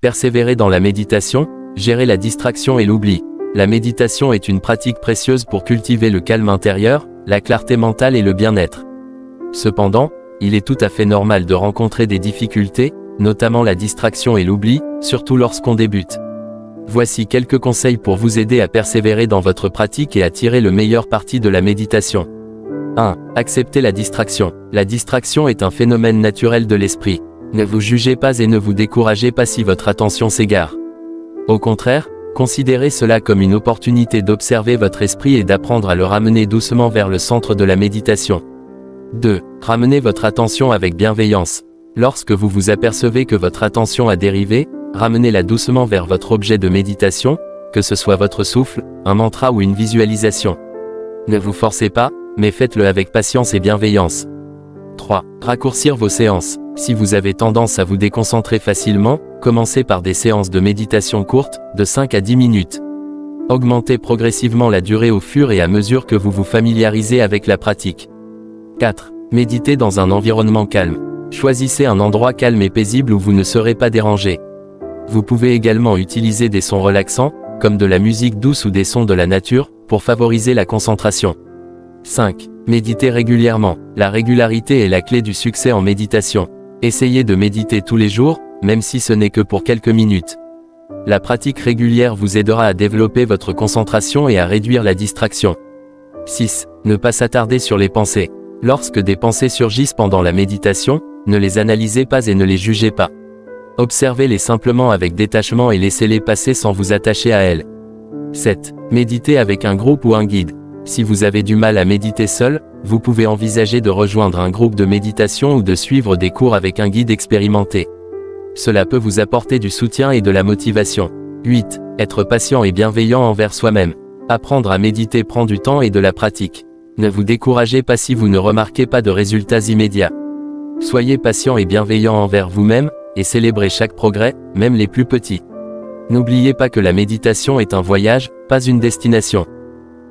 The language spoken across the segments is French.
Persévérer dans la méditation, gérer la distraction et l'oubli. La méditation est une pratique précieuse pour cultiver le calme intérieur, la clarté mentale et le bien-être. Cependant, il est tout à fait normal de rencontrer des difficultés, notamment la distraction et l'oubli, surtout lorsqu'on débute. Voici quelques conseils pour vous aider à persévérer dans votre pratique et à tirer le meilleur parti de la méditation. 1. Acceptez la distraction. La distraction est un phénomène naturel de l'esprit. Ne vous jugez pas et ne vous découragez pas si votre attention s'égare. Au contraire, considérez cela comme une opportunité d'observer votre esprit et d'apprendre à le ramener doucement vers le centre de la méditation. 2. Ramenez votre attention avec bienveillance. Lorsque vous vous apercevez que votre attention a dérivé, ramenez-la doucement vers votre objet de méditation, que ce soit votre souffle, un mantra ou une visualisation. Ne vous forcez pas, mais faites-le avec patience et bienveillance. 3. Raccourcir vos séances. Si vous avez tendance à vous déconcentrer facilement, commencez par des séances de méditation courtes, de 5 à 10 minutes. Augmentez progressivement la durée au fur et à mesure que vous vous familiarisez avec la pratique. 4. Méditez dans un environnement calme. Choisissez un endroit calme et paisible où vous ne serez pas dérangé. Vous pouvez également utiliser des sons relaxants, comme de la musique douce ou des sons de la nature, pour favoriser la concentration. 5. Méditez régulièrement. La régularité est la clé du succès en méditation. Essayez de méditer tous les jours, même si ce n'est que pour quelques minutes. La pratique régulière vous aidera à développer votre concentration et à réduire la distraction. 6. Ne pas s'attarder sur les pensées. Lorsque des pensées surgissent pendant la méditation, ne les analysez pas et ne les jugez pas. Observez-les simplement avec détachement et laissez-les passer sans vous attacher à elles. 7. Méditez avec un groupe ou un guide. Si vous avez du mal à méditer seul, vous pouvez envisager de rejoindre un groupe de méditation ou de suivre des cours avec un guide expérimenté. Cela peut vous apporter du soutien et de la motivation. 8. Être patient et bienveillant envers soi-même. Apprendre à méditer prend du temps et de la pratique. Ne vous découragez pas si vous ne remarquez pas de résultats immédiats. Soyez patient et bienveillant envers vous-même, et célébrez chaque progrès, même les plus petits. N'oubliez pas que la méditation est un voyage, pas une destination.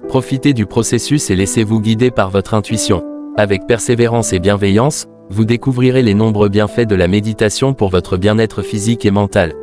Profitez du processus et laissez-vous guider par votre intuition. Avec persévérance et bienveillance, vous découvrirez les nombreux bienfaits de la méditation pour votre bien-être physique et mental.